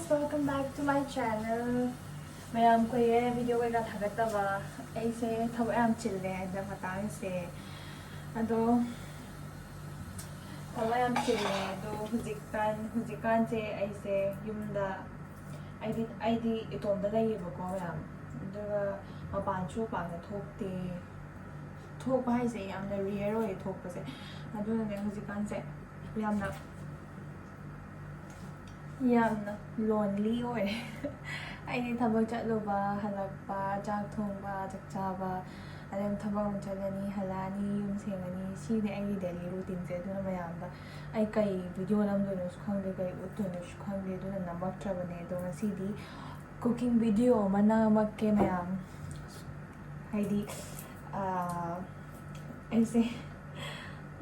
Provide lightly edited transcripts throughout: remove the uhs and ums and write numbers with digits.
welcome back to my channel. Mayam ko ye video ko gathagataba aise thawam chille da matang se ado thawam chille do hujikan se aise yumda id itomda laiba ko yam daga mapan chu pa na thokte thok ba haise yamna rare oi thok pa se ado ne hujikan se yamna lonely oi ai thabak chatloba halakpa chak thongba chak chaba adem thabak chalani halani yum sengani si ne ai daily routine se duna mayamda ai kai video nam do no khangde kai utone khangde duna namak trabane do si di cooking video mana makke mayam haidi ai se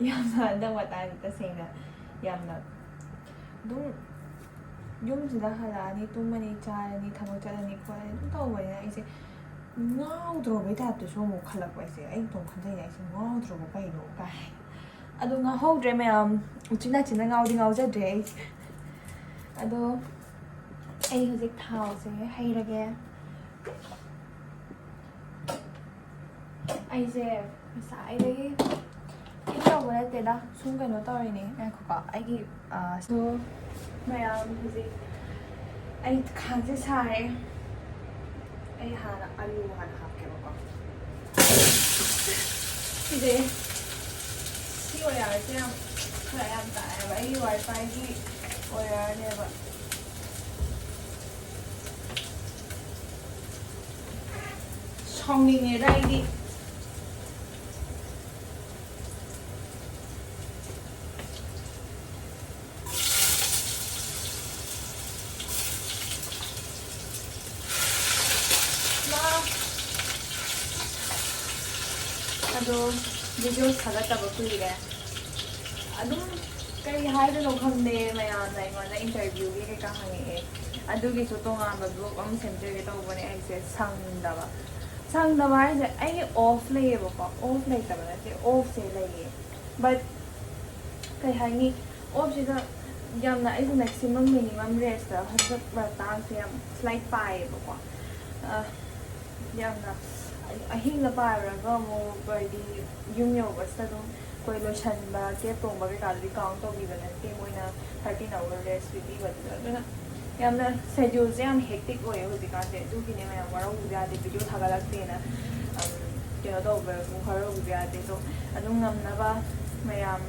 yamna da wata ta sena yamna dum yumsida halani tumani charani thabak chalani khwai dum tawbani aise ngaudro bai ta to so mo khalak bai se ai tong khanjai aise ngaudro ba bai no kai ado nga hodre mayam uchina china ngaudi dre ado ai hojik thau se hairage ai se sai dagi ito wala teda sung kano tawini ai ko ka ai gi so mayam hojik ai khanje sare ai hana alu hana hapke ba ide si oya se am khaya am ta ba ai wifi gi oya ne ba songni ne rai di ado video thagataba kuire adum kai haidano khamne mayam nai mana interview ge ka hange adugi so tonga ba group am center ge tawbane aise sangdaba aise ai off lay ba ko off lay ta ba se off se lay but kai hangi off se da yamna aise maximum minimum rest da hasat ba ta se am slide 5 ba ko yamna ahing na paraga mo badi yung basta dong koi lotion ba ke tong ba ka ri count to bi bana te moina 13 hour rest with ba duna yamna schedule se am hectic hoye ho dika se du kine ma wara u ya de video thaga lagte na ke do ba mu kharo u ya de to adung nam na ba mayam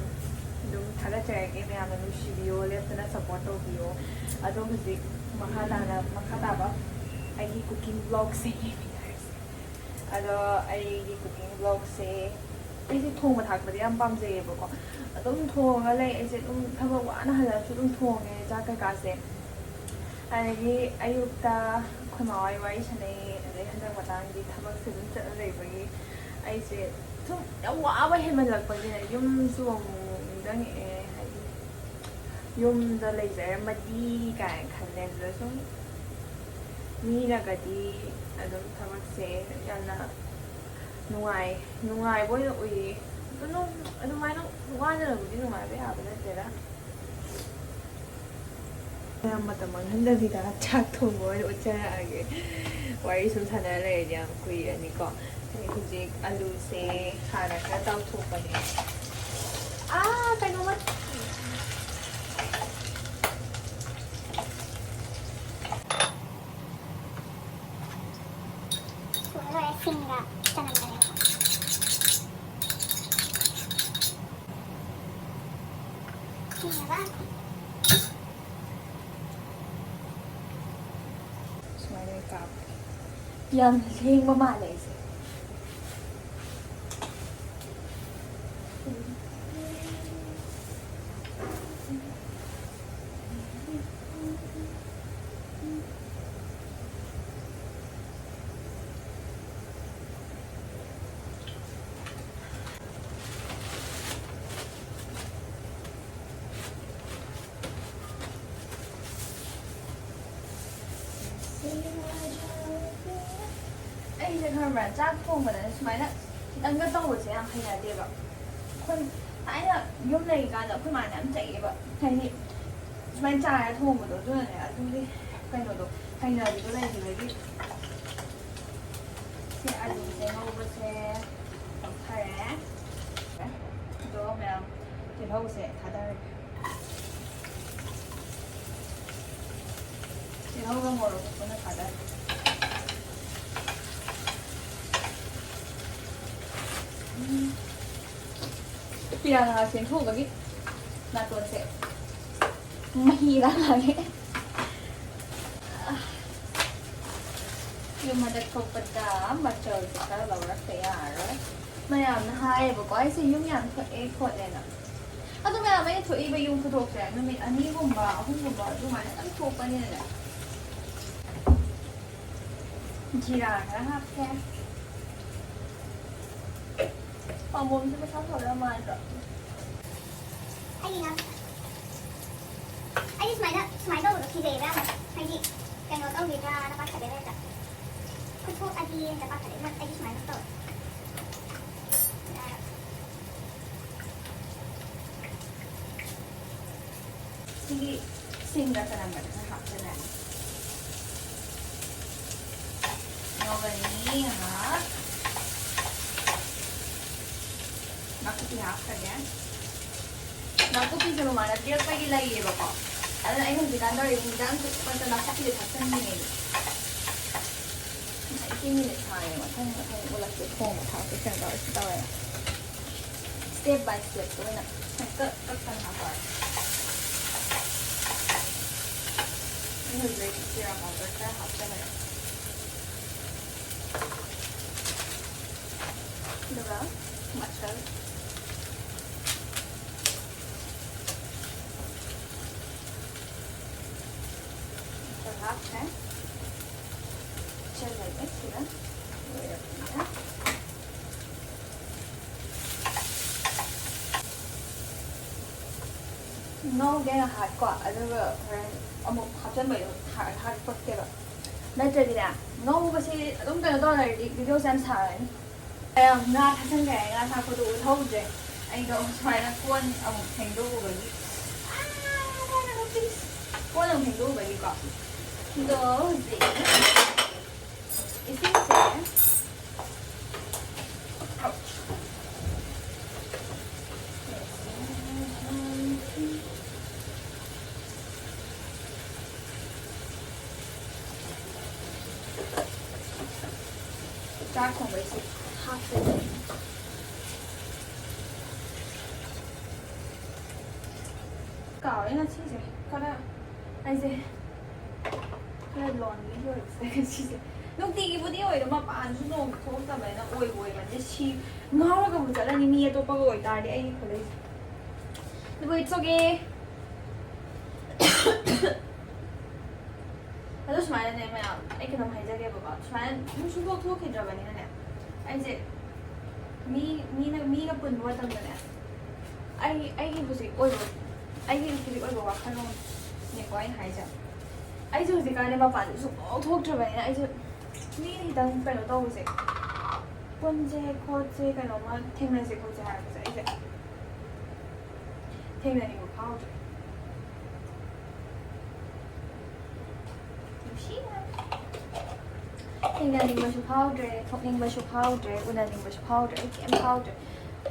dum thaga chai ke mayam nu shi video le tana support to video adung ji makata ba ai cooking vlog se ado ai cooking vlog se ai se thong ma thak ba yam pam je ba ko adum thong ga lai ai se dum thaba wa na hala su dum thong e ja ka se ai gi ayukta khomai wai chane ai handak matang di thabak se dum cha lai ba gi ai se thum ya wa ba he man lak ba ni yum su mu dang e ai yum da lai je ma di ka khan le da so mi la ga di adum thabak se yana nungai boy ui no adum mai no wa na lu di nungai be ha ba na tera ya mata man handa vida chak thong boy o cha age wari sum thana le jam kui ani ko ai hujik alu se khana ka taw thok pa ni kai no ma Singa tanam dale singa ba smile kap yam leng ma ma le se ai se kham ra chak thong ba na smile na dang ga taw se am haina de ba khon ai na yum nei ga da khoi ma nam chai ba hai ni smile cha ya thong ba do do ne a du di ꯀꯩꯅꯣꯗꯣ ꯍꯩꯅꯕꯤꯗꯣ ꯂꯩꯈꯤꯕꯒꯤ ꯁꯤ ꯑꯂꯨꯁꯦ ꯉꯧꯕꯁꯦ ꯇꯧꯊꯔꯦ ꯑꯗꯣ ꯃꯌꯥꯝ ꯇꯤꯜꯍꯧꯁꯦ ꯊꯥꯗꯔꯒꯦ ꯇꯤꯜꯍꯧꯒ ꯃꯣꯔꯣꯛꯀ ꯄꯨꯟꯅ ꯊꯥꯗꯔꯦ ꯄꯤꯔꯥꯡ ꯉꯥ ꯆꯦꯟꯊꯣꯛꯎꯕꯒꯤ ꯅꯥꯇꯣꯟꯁꯦ ꯃꯍꯤꯔ ꯉꯥꯡꯉꯦ ꯌꯨꯝꯗ ꯊꯣꯛꯄꯗ ꯃꯆꯜꯁꯦ ꯈꯔ ꯂꯧꯔꯛꯇ ꯌꯥꯔꯔꯣꯏ ꯃꯌꯥꯝꯅ ꯍꯥꯏꯌꯦꯕꯀꯣ ꯑꯩꯁꯦ ꯌꯨꯝ ꯌꯥꯝ ꯊꯣꯛꯑꯦ ꯈꯣꯠꯂꯦꯅ ꯑꯗꯣ ꯃꯌꯥꯝ ꯑꯩꯅ ꯊꯣꯛꯏꯕ ꯌꯨꯝ ꯈꯨꯊꯣꯛꯁꯦ ꯅꯨꯃꯤꯠ 2 3 ꯑꯗꯨꯃꯥꯏꯅ ꯑꯗꯨꯝ ꯊꯣꯛꯄꯅꯤꯅꯅꯦ ꯖꯤꯔꯥ ꯈꯔ ꯍꯥꯞꯀꯦ ꯄꯥꯝꯕꯣꯝꯁꯦ ꯄꯩꯁꯥ ꯊꯣꯛꯂ ꯃꯥꯟꯗ꯭ꯔꯣ ꯑꯩꯒꯤꯅ ꯑꯩꯗꯤ ꯁꯨꯃꯥꯏꯅ ꯇꯧꯕꯗꯣ ꯀꯤꯖꯩꯌꯦꯕ ꯌꯥꯝꯅ ꯍꯥꯏꯗꯤ ꯀꯩꯅꯣ ꯇꯧꯒꯤꯗ꯭ꯔꯥꯅ ꯄꯥꯈꯠꯂꯦꯕ ꯍꯦꯛꯇ ꯈꯨꯠꯊꯣꯛꯑꯗꯤ ꯍꯦꯛꯇ ꯄꯥꯈꯠꯂꯦ ꯑꯩꯗꯤ ꯁꯨꯃꯥꯏꯅ ꯇꯧꯋꯦ ꯁꯤꯒꯤ ꯁꯤꯡꯒ ꯆꯅꯝꯒꯗ ꯈꯔ ꯍꯥꯞꯆꯜꯂꯦ ꯉꯧꯒꯅꯤ ꯉꯥꯏꯍꯥꯛ ꯅꯥꯀꯨꯞꯄꯤ ꯍꯥꯞꯈ꯭ꯔꯒꯦ ꯅꯥꯀꯨꯞꯄꯤꯁꯦ ꯃꯃꯥꯅ ꯄꯤꯔꯛꯄꯒꯤ ꯂꯩꯌꯦꯕꯀꯣ ꯑꯗꯨꯅ ꯑꯩ ꯍꯧꯖꯤꯛꯀꯥꯟ ꯇꯧꯔꯤꯕ ꯍꯤꯟꯖꯥꯡ ꯆꯨꯞꯄꯗ ꯅꯥꯀꯨꯞꯄꯤꯁꯦ ꯊꯥꯛꯆꯟꯅꯤꯡꯉꯦꯕ 20 minutes ꯍꯥꯏꯌꯦ ꯃꯊꯪ ꯎꯠꯂꯛꯀꯦ ꯊꯣꯡꯕ ꯊꯥꯛꯄ ꯀꯩꯅꯣ ꯇꯧꯔꯁꯤ ꯇꯧꯔꯦꯅ ꯁ꯭ꯇꯦꯞ ꯕꯥꯏ ꯁ꯭ꯇꯦꯞꯇ ꯑꯣꯏꯅ ꯍꯦꯛꯇ ꯀꯛꯀꯅ ꯍꯥꯞꯄꯔꯦ ꯑꯩ ꯍꯧꯖꯤꯛ ꯖꯤꯔꯥ ꯄꯥꯎꯗꯔ ꯈꯔ ꯍꯥꯞꯆꯜꯂꯦ ꯑꯗꯨꯒ ꯃꯆꯜ happened. Just like this, you know. ꯉꯧꯒꯦꯅ ꯍꯥꯠꯀꯣ ꯑꯗꯨꯒ ꯍꯣꯔꯦꯟ ꯑꯃꯨꯛ ꯍꯥꯞꯆꯟꯕꯩꯗꯣ ꯍꯥꯠꯄꯛꯀꯦꯕ ꯅꯠꯇ꯭ꯔꯗꯤꯅꯦ ꯉꯧꯕꯁꯦ ꯑꯗꯨꯝ ꯀꯩꯅꯣ ꯇꯧꯔꯗꯤ ꯚꯤꯗꯤꯑꯣꯁꯦ ꯌꯥꯝ ꯁꯥꯡꯉꯅꯤ ꯉꯥ ꯊꯥꯛꯆꯟꯈ꯭ꯔꯦ ꯉꯥ ꯊꯥꯛꯄꯗꯣ ꯎꯠꯍꯧꯗ꯭ꯔꯦ ꯑꯩꯗꯣ ꯁꯨꯃꯥꯏꯅ ꯀꯣꯟ ꯑꯃꯨꯛ ꯐꯦꯡꯗꯣꯛꯎꯕꯒꯤ ꯀꯣꯟ ꯑꯃꯨꯛ ꯐꯦꯡꯗꯣꯛꯎꯕꯒꯤꯀꯣ ꯑꯗꯣ ꯍꯧꯖꯤꯛ 이승재 ꯆꯥꯛ ꯊꯣꯡꯕꯩꯁꯤ ꯍꯥꯞꯄꯅꯤ ꯀꯥꯎꯔꯦꯅ ꯁꯤꯁꯦ ꯈꯔ ꯑꯩꯁꯦ ꯈꯔ ꯂꯣꯟꯂꯤ ꯑꯣꯏꯕꯁꯦ ꯁꯤꯁꯦ ꯅꯨꯡꯇꯤꯒꯤꯕꯨꯗꯤ ꯑꯣꯏꯗꯣ ꯃꯄꯥꯟꯁꯨ ꯅꯣꯡ ꯊꯣꯛꯇꯕꯅꯤꯅ ꯑꯣꯏꯕꯅꯦ ꯁꯤ ꯉꯥꯎꯔꯒꯕꯨ ꯆꯠꯂꯅꯤ ꯃꯤ ꯑꯇꯣꯞꯄꯒ ꯑꯣꯏꯇꯥꯔꯗꯤ ꯑꯩꯒꯤ ꯈꯨꯂꯩꯁꯦ ꯑꯗꯨꯕꯨ ꯏꯠꯁ ꯑꯣꯀꯦ ꯑꯗꯣ ꯁꯨꯃꯥꯏꯅꯅꯦ ꯃꯌꯥꯝ ꯑꯩ ꯀꯩꯅꯣꯝ ꯍꯥꯏꯖꯒꯦꯕꯀꯣ ꯁꯨꯃꯥꯏꯅ ꯑꯗꯨꯝ ꯁꯨꯡꯊꯣꯛ ꯊꯣꯛꯈꯤꯗ꯭ꯔꯕꯅꯤꯅꯅꯦ ꯑꯩꯁꯦ ꯃꯤꯒ ꯄꯨꯟꯕ ꯃꯇꯝꯗꯅꯦ ꯑꯩꯒꯤ ꯍꯧꯖꯤꯛ ꯑꯣꯏꯕ ꯋꯥꯈꯜꯂꯣꯟꯅꯦꯀꯣ ꯑꯩꯅ ꯍꯥꯏꯁꯦ ꯑꯩꯁꯦ ꯍꯧꯖꯤꯛꯀꯥꯟꯗꯤ ꯃꯄꯥꯟꯁꯦ ꯁꯨꯡꯊꯣꯛ ꯊꯣꯛꯇ꯭ꯔꯕꯅꯤꯅ ꯑꯩꯁꯦ ꯃꯤꯅ ꯈꯤꯇꯪ ꯀꯩꯅꯣ ꯇꯧꯕꯁꯦ ꯄꯨꯟꯁꯦ ꯈꯣꯠꯁꯦ ꯀꯩꯅꯣꯝꯃ ꯊꯦꯡꯅꯁꯦ ꯈꯣꯠꯁꯦ ꯍꯥꯏꯕꯁꯦ ꯑꯩꯁꯦ ꯊꯦꯡꯅꯅꯤꯡꯕ ꯐꯥꯎꯗ꯭ꯔꯦ ꯊꯦꯡꯅꯅꯤꯡꯕꯁꯨ ꯐꯥꯎꯗ꯭ꯔꯦ ꯊꯣꯛꯅꯤꯡꯕꯁꯨ ꯐꯥꯎꯗ꯭ꯔꯦ ꯎꯅꯅꯤꯡꯕꯁꯨ ꯐꯥꯎꯗ꯭ꯔꯦ ꯑꯩ ꯀꯩꯝ ꯐꯥꯎꯗ꯭ꯔꯦ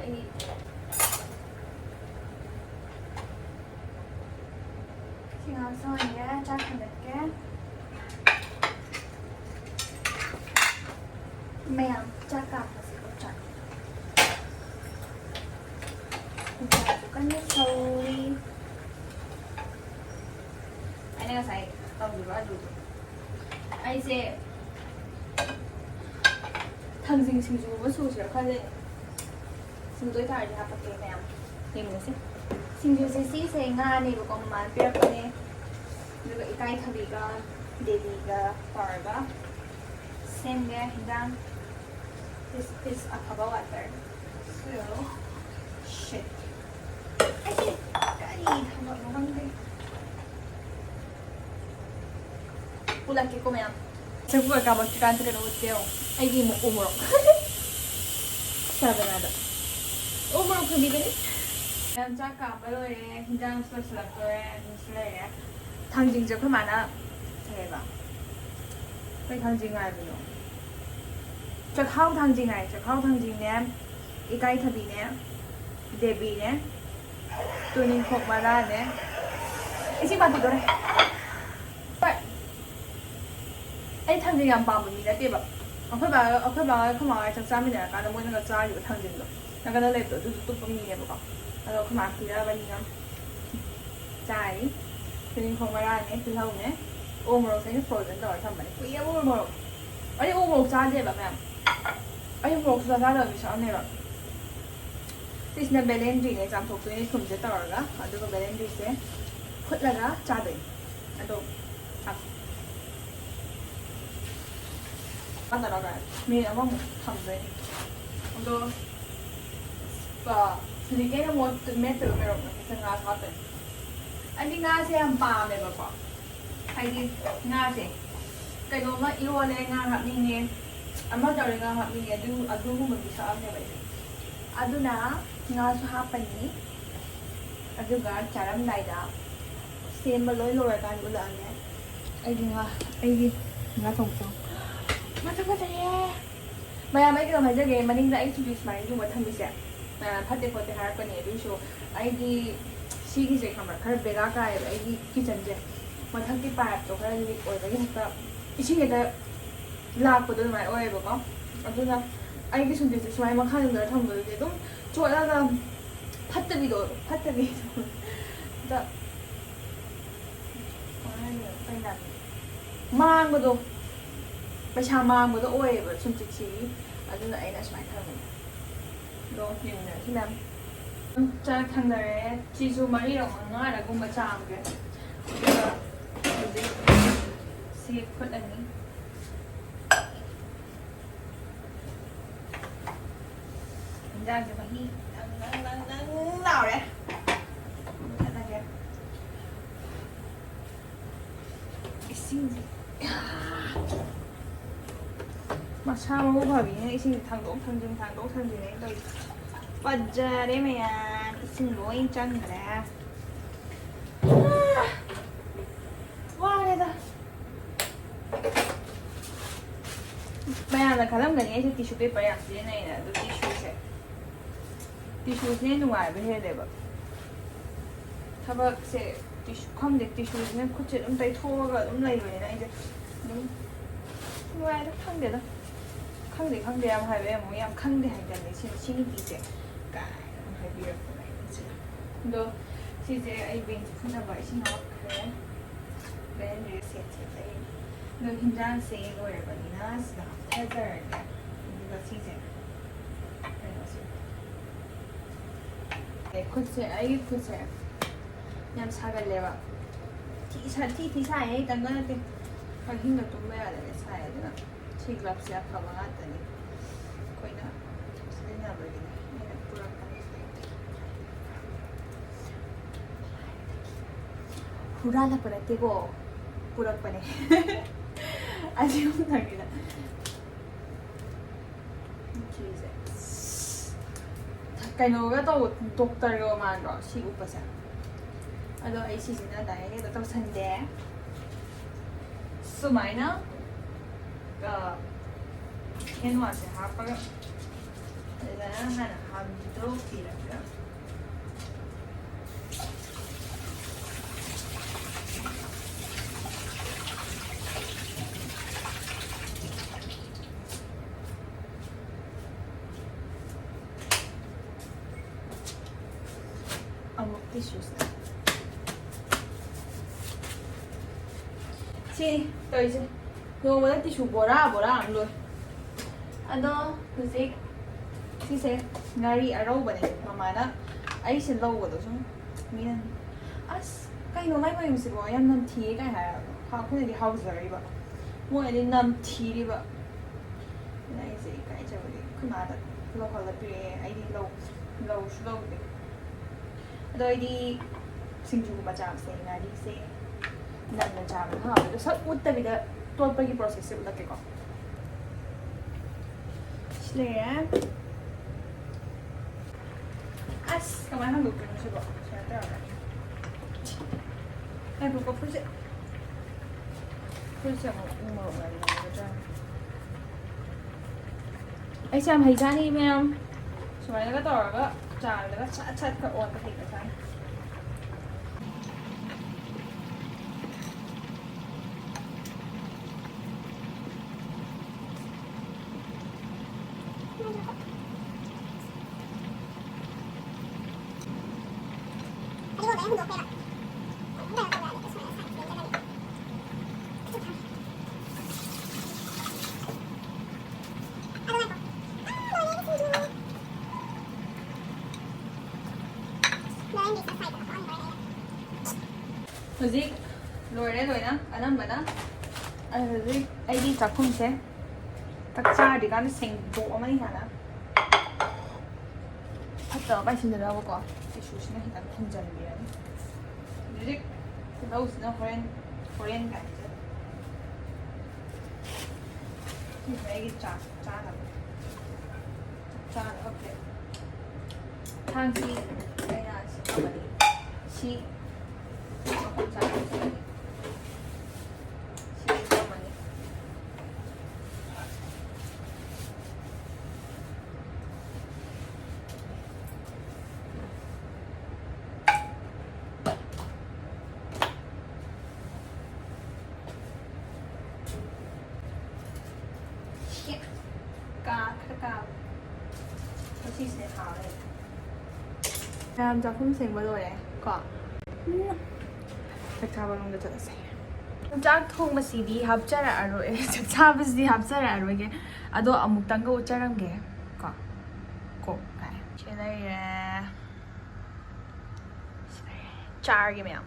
ꯑꯩ ꯉꯥꯏꯍꯥꯛ ꯁꯧꯍꯟꯒꯦ ꯆꯥꯛ ꯊꯥꯡꯒꯠꯀꯦ ꯃꯌꯥꯝ ꯆꯥꯛ ꯀꯥꯝꯕꯁꯦꯀꯣ ꯆꯥꯛ ꯆꯥꯛꯁꯨ ꯀꯟꯅ ꯁꯧꯔꯤ ꯑꯩꯅ ꯉꯁꯥꯏ ꯇꯧꯈꯤꯕ ꯑꯂꯨꯗꯣ ꯑꯩꯁꯦ ꯊꯥꯡꯖꯤꯡ ꯁꯤꯡꯖꯨ ꯑꯃ ꯁꯨꯁꯤꯔꯥ ꯈꯜꯂꯦ ꯁꯤꯡꯖꯨ ꯑꯣꯏꯇꯥꯔꯗꯤ ꯍꯥꯞꯄꯛꯀꯦ ꯃꯌꯥꯝ ꯌꯦꯡꯉꯨꯁꯦ ꯁꯤꯡꯖꯨꯁꯦ ꯁꯤꯁꯦ ꯉꯥꯅꯦꯕꯀꯣ ꯃꯃꯥꯅ ꯄꯤꯔꯛꯄꯅꯦ ꯑꯗꯨꯒ ꯏꯀꯥꯏꯊꯕꯤꯒ ꯗꯦꯕꯤꯒ ꯇꯧꯔꯒ ꯁꯦꯝꯒꯦ ꯍꯤꯟꯖꯥꯡ This is afaba water. So, shit. ꯑꯩꯁꯦ ꯀꯔꯤ ꯊꯕꯛꯅꯣ ꯈꯪꯗꯦ ꯄꯨꯜꯂꯛꯀꯦꯀꯣ ꯃꯌꯥꯝ ꯆꯐꯨꯒ ꯀꯥꯃꯛꯇ꯭ꯔꯤꯀꯥꯟꯗ ꯀꯩꯅꯣ ꯎꯠꯀꯦꯌꯣ ꯑꯩꯒꯤ ꯎꯃꯣꯔꯣꯛ ꯁꯥꯗꯅꯥꯗ ꯎꯃꯣꯔꯣꯛ ꯈꯪꯕꯤꯕꯅꯤ ꯃꯌꯥꯝ ꯆꯥꯛ ꯀꯥꯝꯕ ꯂꯣꯏꯔꯦ ꯍꯤꯟꯖꯥꯡꯁꯨ ꯂꯣꯏꯁꯤꯜꯂꯛꯇꯣꯔꯦ ꯑꯗꯨꯁꯨ ꯂꯩꯔꯦ ꯊꯥꯡꯖꯤꯡꯁꯦ ꯑꯩꯈꯣꯏ ꯃꯥꯅ ꯉꯥꯏꯕ ꯀꯩ ꯊꯥꯡꯖꯤꯡ ꯉꯥꯏꯕꯅꯣ ꯆꯥꯛꯈꯥꯎ ꯊꯥꯡꯖꯤꯡ ꯉꯥꯏ ꯆꯥꯛꯈꯥꯎ ꯊꯥꯡꯖꯤꯡꯅꯦ ꯏꯀꯥꯏꯊꯕꯤꯅꯦ ꯗꯦꯕꯤꯅꯦ ꯇꯨꯅꯤꯡꯈꯣꯛ ꯃꯔꯥꯅꯦ ꯏꯁꯤꯡ ꯄꯥꯊꯣꯛꯇꯣꯔꯦ ꯍꯣꯏ ꯑꯩ ꯊꯥꯡꯖꯤꯡ ꯌꯥꯝ ꯄꯥꯝꯕ ꯃꯤ ꯅꯠꯇꯦꯕ ꯑꯩꯈꯣꯏ ꯃꯥꯒ ꯆꯥꯛ ꯆꯥꯃꯤꯟꯅꯔꯀꯥꯟꯗ ꯃꯣꯏꯅꯒ ꯆꯥꯈꯤꯕ ꯊꯥꯡꯖꯤꯡꯗꯣ ꯅꯥꯀꯟꯗ ꯂꯩꯕꯗꯣ ꯑꯗꯨꯁꯨ ꯇꯨꯞꯄ ꯃꯤꯅꯦꯕꯀꯣ ꯑꯗꯣ ꯑꯩꯈꯣꯏ ꯃꯥ ꯄꯤꯔꯛꯑꯕꯅꯤꯅ ꯆꯥꯔꯤ ꯇꯨꯅꯤꯡꯈꯣꯛ ꯃꯔꯥꯅꯦ ꯇꯤꯜꯍꯧꯅꯦ ꯎ ꯃꯣꯔꯣꯛꯁꯦ ꯑꯩꯅ ꯐ꯭ꯔꯣꯖꯟ ꯇꯧꯔ ꯊꯝꯕꯅꯦ ꯀꯨꯏꯔꯕ ꯎ ꯃꯣꯔꯣꯛ ꯑꯩ ꯎ ꯃꯣꯔꯣꯛ ꯆꯥꯗꯦꯕ ꯃꯌꯥꯝ ꯑꯩ ꯃꯣꯔꯣꯛ ꯁꯨꯡꯆꯥ ꯆꯥꯗꯕ ꯃꯤꯁꯛ ꯑꯃꯅꯦꯕ ꯁꯤꯁꯤꯅ ꯕꯦꯂꯦꯟꯗ꯭ꯔꯤꯅꯦ ꯆꯥꯝꯊꯣꯛꯇꯣꯏꯅꯦ ꯊꯨꯝꯁꯦ ꯇꯧꯔꯒ ꯑꯗꯨꯒ ꯕꯦꯂꯦꯟꯗ꯭ꯔꯤꯁꯦ ꯐꯨꯠꯂꯒ ꯆꯥꯗꯣꯏꯅꯦ ꯑꯗꯣ ꯇꯧꯔꯒ ꯃꯤꯅꯤꯠ ꯑꯃꯃꯨꯛ ꯊꯝꯗꯣꯏꯅꯦ ꯑꯗꯣ ꯍꯧꯖꯤꯛꯀꯤ ꯑꯩꯅ ꯃꯦꯠꯇꯕ ꯃꯦꯔꯣꯛꯁꯦ ꯉꯥꯁꯨ ꯍꯥꯞꯇꯣꯏꯅꯦ ꯑꯩꯗꯤ ꯉꯥꯁꯦ ꯌꯥꯝ ꯄꯥꯝꯃꯦꯕꯀꯣ ꯍꯥꯏꯗꯤ ꯉꯥꯁꯦ ꯀꯩꯅꯣꯝꯃ ꯏꯔꯣꯜꯂꯦ ꯉꯥ ꯍꯥꯞꯅꯤꯡꯉꯦ ꯑꯃ ꯇꯧꯔꯦ ꯉꯥ ꯍꯥꯞꯅꯤꯡꯉꯦ ꯑꯗꯨꯒꯨꯝꯕꯒꯤ ꯁꯛꯑꯝꯅꯦꯕ ꯑꯩꯁꯦ ꯑꯗꯨꯅ ꯉꯥꯁꯨ ꯍꯥꯞꯄꯅꯤ ꯑꯗꯨꯒ ꯆꯥꯔꯝꯗꯥꯏꯗ ꯁꯦꯝꯕ ꯂꯣꯏ ꯂꯣꯏꯔꯀꯥꯟꯗ ꯎꯠꯂꯛꯑꯅꯤ ꯑꯩꯒꯤ ꯉꯥ ꯊꯣꯡꯕꯗꯣ ꯃꯁꯛ ꯐꯖꯩꯌꯦ ꯃꯌꯥꯝ ꯑꯩ ꯀꯩꯅꯣꯝ ꯍꯥꯏꯖꯒꯦ ꯃꯅꯤꯡꯗ ꯑꯩ ꯁꯨꯕꯤ ꯁꯨꯃꯥꯏꯅ ꯌꯨꯡꯕ ꯊꯝꯃꯤꯁꯦ ꯐꯠꯇꯦ ꯈꯣꯠꯇꯦ ꯍꯥꯏꯔꯛꯄꯅꯦ ꯑꯗꯨꯏꯁꯨ ꯑꯩꯒꯤ ꯁꯤꯒꯤꯁꯦ ꯈꯪꯕ꯭ꯔꯥ ꯈꯔ ꯕꯦꯔꯥ ꯀꯥꯏꯌꯦꯕ ꯑꯩꯒꯤ ꯀꯤꯆꯟꯁꯦ ꯃꯊꯛꯀꯤ ꯄꯥꯏꯞꯇꯣ ꯈꯔ ꯂꯤꯛ ꯑꯣꯏꯕꯒꯤ ꯍꯦꯛꯇ ꯏꯁꯤꯡ ꯍꯦꯛꯇ ꯂꯥꯛꯄꯗꯣ ꯑꯗꯨꯃꯥꯏꯅ ꯑꯣꯏꯌꯦꯕꯀꯣ ꯑꯗꯨꯅ ꯑꯩꯒꯤ ꯁꯨꯟꯇꯤꯁꯦ ꯁꯨꯃꯥꯏꯅ ꯃꯈꯥ ꯌꯨꯡꯊꯔ ꯊꯝꯕꯗꯨꯗꯤ ꯑꯗꯨꯝ ꯆꯣꯠꯂꯒ ꯐꯠꯇꯕꯤꯗꯣ ꯃꯥꯡꯕꯗꯣ ꯄꯩꯁꯥ ꯃꯥꯡꯕꯗꯣ ꯑꯣꯏꯌꯦꯕ ꯁꯨꯝꯆꯤꯠꯁꯤꯒꯤ ꯑꯗꯨꯅ ꯑꯩꯅ ꯁꯨꯃꯥꯏꯅ ꯊꯝꯃꯤꯅꯦ ꯑꯗꯣ ꯌꯦꯡꯅꯔꯁꯤ ꯃꯌꯥꯝ ꯆꯥꯛ ꯊꯥꯡꯅꯔꯦ ꯁꯤꯁꯨ 4ꯔꯛ 5ꯔꯛꯒꯨꯝꯕ ꯆꯥꯝꯒꯦ ꯑꯗꯨꯒ ꯍꯧꯖꯤꯛ ꯁꯤ ꯐꯨꯠꯂꯅꯤ ꯏꯟꯖꯥꯡꯁꯦ ꯃꯍꯤ ꯅꯪ ꯂꯥꯎꯔꯦ ꯐꯨꯠꯂꯒꯦ ꯏꯁꯤꯡꯁꯦ ꯃꯁꯥ ꯃꯎ ꯐꯕꯤꯅ ꯏꯁꯤꯡꯁꯦ ꯊꯥꯡꯗꯣꯛ ꯊꯥꯡꯖꯤꯟ ꯑꯩꯅ ꯇꯧꯔꯤꯁꯦ ꯐꯖꯔꯦ ꯃꯌꯥꯝꯏꯁꯤꯡ ꯂꯣꯏ ꯆꯪꯈ꯭ꯔꯦ ꯋꯥꯔꯦꯗ ꯃꯌꯥꯝꯅ ꯈꯜꯂꯝꯒꯅꯤ ꯑꯩꯁꯦ ꯇꯤꯁꯨ ꯄꯦꯄꯔ ꯌꯥꯝ ꯁꯤꯖꯤꯟꯅꯩꯅ ꯑꯗꯨ ꯇꯤꯁꯨꯁꯤꯅ ꯅꯨꯡꯉꯥꯏꯕ ꯍꯦꯜꯂꯦꯕ ꯊꯕꯛꯁꯦ ꯈꯪꯗꯦ ꯇꯤꯁꯨꯁꯤꯅ ꯈꯨꯠꯁꯦ ꯑꯗꯨꯝ ꯇꯩꯊꯣꯛꯑꯒ ꯑꯗꯨꯝ ꯂꯩꯕꯅꯤꯅ ꯑꯩꯁꯦ ꯑꯗꯨꯝ ꯅꯨꯡꯉꯥꯏꯔꯦ ꯈꯪꯗꯦꯗ ꯈꯪꯗꯦ ꯌꯥꯝ ꯍꯥꯏꯕ ꯑꯃꯨꯛ ꯌꯥꯝ ꯈꯪꯗꯦ ꯍꯥꯏꯇꯥꯔꯦ ꯁꯤ ꯅꯨꯄꯤꯁꯦ ꯀꯥꯏꯅ ꯍꯥꯏꯕꯤꯔꯛꯄꯅꯦ ꯑꯗꯣ ꯁꯤꯁꯦ ꯑꯩ ꯕꯦꯟꯁ ꯐꯨꯅꯕ ꯏꯁꯤꯡ ꯍꯥꯞꯈ꯭ꯔꯦ ꯕꯦꯟꯁ ꯁꯦꯠꯁꯦ ꯑꯗꯣ ꯍꯤꯟꯖꯥꯡꯁꯦ ꯂꯣꯏꯔꯕꯅꯤꯅ ꯁꯤꯗ ꯍꯥꯞꯊꯖꯔꯒꯦ ꯑꯗꯨꯒ ꯁꯤꯁꯦ ꯀꯩꯅꯣꯁꯦ ꯑꯩꯒꯤ ꯈꯨꯠꯁꯦ ꯌꯥꯝ ꯁꯥꯒꯜꯂꯦꯕ ꯊꯤ ꯁꯥꯏꯌꯦ ꯈꯤꯇꯪꯒ ꯅꯠꯇꯦ ꯑꯍꯤꯡꯒ ꯇꯨꯝꯕ ꯌꯥꯗꯅ ꯁꯥꯏ ꯑꯗꯨꯅ ꯁꯤ ꯒ꯭ꯂꯞꯁꯦ ꯑꯐꯕ ꯉꯥꯛꯇꯅꯤ ꯑꯩꯈꯣꯏꯅ ꯁꯤꯖꯤꯟꯅꯕꯒꯤꯅꯤ ꯑꯩꯅ ꯄꯨꯔꯛꯄꯅꯤ ꯍꯨꯔꯥꯜꯂꯛꯄ ꯅꯠꯇꯦꯀꯣ ꯄꯨꯔꯛꯄꯅꯦ ꯑꯁꯤꯒꯨꯝꯕꯒꯤꯗ ꯁꯤꯁꯦ ꯀꯩꯅꯣꯒ ꯇꯧꯕ ꯗꯣꯛꯇꯔꯒ ꯃꯥꯟꯗ꯭ꯔꯣ ꯁꯤ ꯎꯞꯄꯁꯦ ꯑꯗꯣ ꯑꯩ ꯁꯤꯁꯤꯅ ꯗꯥꯏꯔꯦꯛ ꯍꯦꯛꯇ ꯇꯧꯁꯟꯗꯦ ꯁꯨꯃꯥꯏꯅ ꯍꯦꯟꯋꯥꯁꯦ ꯍꯥꯞꯄꯒ ꯑꯗꯨꯗ ꯍꯥꯟꯅ ꯍꯥꯝꯗꯣꯛꯄꯤꯔꯒ ꯑꯃꯨꯛ ꯇꯤꯁꯨꯁꯦ ꯁꯤ ꯇꯧꯔꯤꯁꯦ ꯅꯣꯡꯃꯗ ꯇꯤꯁꯨ ꯕꯣꯔꯥ ꯑꯃ ꯂꯣꯏ ꯑꯗꯣ ꯍꯧꯖꯤꯛ ꯁꯤꯁꯦ ꯉꯥꯔꯤ ꯑꯔꯧꯕꯅꯦ ꯃꯃꯥꯅ ꯑꯩꯁꯦ ꯂꯧꯕꯗꯣ ꯁꯨꯝ ꯃꯤꯅ ꯑꯁ ꯀꯩꯅꯣ ꯃꯥꯏ ꯃꯌꯨꯝꯁꯤꯕꯣ ꯌꯥꯝ ꯅꯝꯊꯤꯌꯦ ꯀꯥꯏ ꯍꯥꯏꯔꯕ ꯑꯩꯈꯣꯏꯅꯗꯤ ꯍꯥꯎꯖꯔꯤꯕ ꯃꯣꯏꯅꯗꯤ ꯅꯝꯊꯤꯔꯤꯕ ꯑꯗꯨꯅ ꯑꯩꯁꯦ ꯏꯀꯥꯏꯖꯕꯒꯤ ꯑꯩꯈꯣꯏ ꯃꯥꯗ ꯂꯧꯍꯜꯂ ꯄꯤꯔꯛꯑꯦ ꯑꯩꯗꯤ ꯂꯧꯁꯨ ꯂꯧꯗꯦ ꯑꯗꯣ ꯑꯩꯗꯤ ꯁꯤꯡꯖꯨꯒꯨꯝꯕ ꯆꯥꯕꯁꯦ ꯉꯥꯔꯤꯁꯦ ꯅꯝꯅ ꯆꯥꯕꯅ ꯍꯥꯎꯋꯦ ꯑꯗꯣ ꯁꯛ ꯎꯠꯇꯕꯤꯗ ꯇꯣꯠꯄꯒꯤ ꯄ꯭ꯔꯣꯁꯦꯁꯁꯦ ꯎꯠꯂꯛꯀꯦꯀꯣ ꯁꯤ ꯂꯩꯔꯦ ꯑꯁ ꯀꯃꯥꯏꯅ ꯍꯟꯗꯣꯛꯇꯣꯏꯅꯣ ꯁꯤꯕꯣ ꯁꯨꯃꯥꯏꯅ ꯇꯧꯔꯒ ꯉꯥꯏꯈꯣꯀꯣ ꯐꯨꯜꯁꯦ ꯑꯃꯨꯛ ꯎꯃꯣꯔꯣꯛ ꯉꯥꯔꯤꯒꯗ꯭ꯔꯥ ꯑꯩꯁꯦ ꯌꯥꯝ ꯍꯩꯖꯥꯅꯤ ꯃꯌꯥꯝ ꯁꯨꯃꯥꯏꯅꯒ ꯇꯧꯔꯒ ꯆꯥꯔꯒ ꯁꯠ ꯁꯠꯀ ꯑꯣꯟꯕ ꯍꯩꯒ ꯆꯥꯅꯤ ꯍꯧꯖꯤꯛ ꯂꯣꯏꯔꯦ ꯂꯣꯏꯅ ꯑꯅꯝꯕꯅ ꯍꯧꯖꯤꯛ ꯑꯩꯒꯤ ꯆꯥꯛꯈꯨꯝꯁꯦ ꯆꯥꯛ ꯆꯥꯔꯗꯤꯀꯥꯟꯗ ꯁꯦꯡꯗꯣꯛꯑꯃꯅꯤ ꯍꯥꯟꯅ ꯐꯠꯇꯕ ꯄꯥꯏꯁꯤꯟꯗꯅꯕꯀꯣ ꯇꯤꯁꯨꯁꯤꯅ ꯈꯤꯇꯪ ꯊꯤꯟꯖꯟꯕꯤꯔꯅꯤ ꯍꯧꯖꯤꯛ ꯇꯤꯜꯍꯧꯁꯤꯅ ꯍꯣꯔꯦꯟ ꯀꯥꯏꯁꯦ ꯁꯤꯁꯦ ꯑꯩꯒꯤ ꯆꯥꯛ ꯆꯥꯅꯕ ꯑꯣꯀꯦ ꯊꯥꯡꯁꯤ ꯑꯩꯅ ꯑꯃꯅꯤ ꯁꯤ ꯃꯐꯝ ꯆꯥꯅ ꯁꯤ ꯑꯃꯅꯤ ꯁꯤꯁꯤꯅꯦ ꯍꯥꯎꯔꯦ ꯃꯌꯥꯝ ꯆꯥꯛꯈꯨꯝ ꯁꯦꯡꯕ ꯂꯣꯏꯔꯦ ꯀꯣ ꯆꯥꯛ ꯆꯥꯕ ꯔꯣꯝꯗ ꯆꯠꯂꯁꯦ ꯆꯥꯛ ꯊꯣꯡꯕꯁꯤꯗꯤ ꯍꯥꯞꯆꯔꯛꯑꯔꯣꯏ ꯆꯥꯛ ꯆꯥꯕꯁꯤꯗꯤ ꯍꯥꯞꯆꯔꯛꯑꯔꯣꯏꯒꯦ ꯑꯗꯣ ꯑꯃꯨꯛꯇꯪꯒ ꯎꯠꯆꯔꯝꯒꯦ ꯀꯣ ꯁꯤ ꯂꯩꯔꯦ ꯆꯥꯔꯒꯦ ꯃꯌꯥꯝ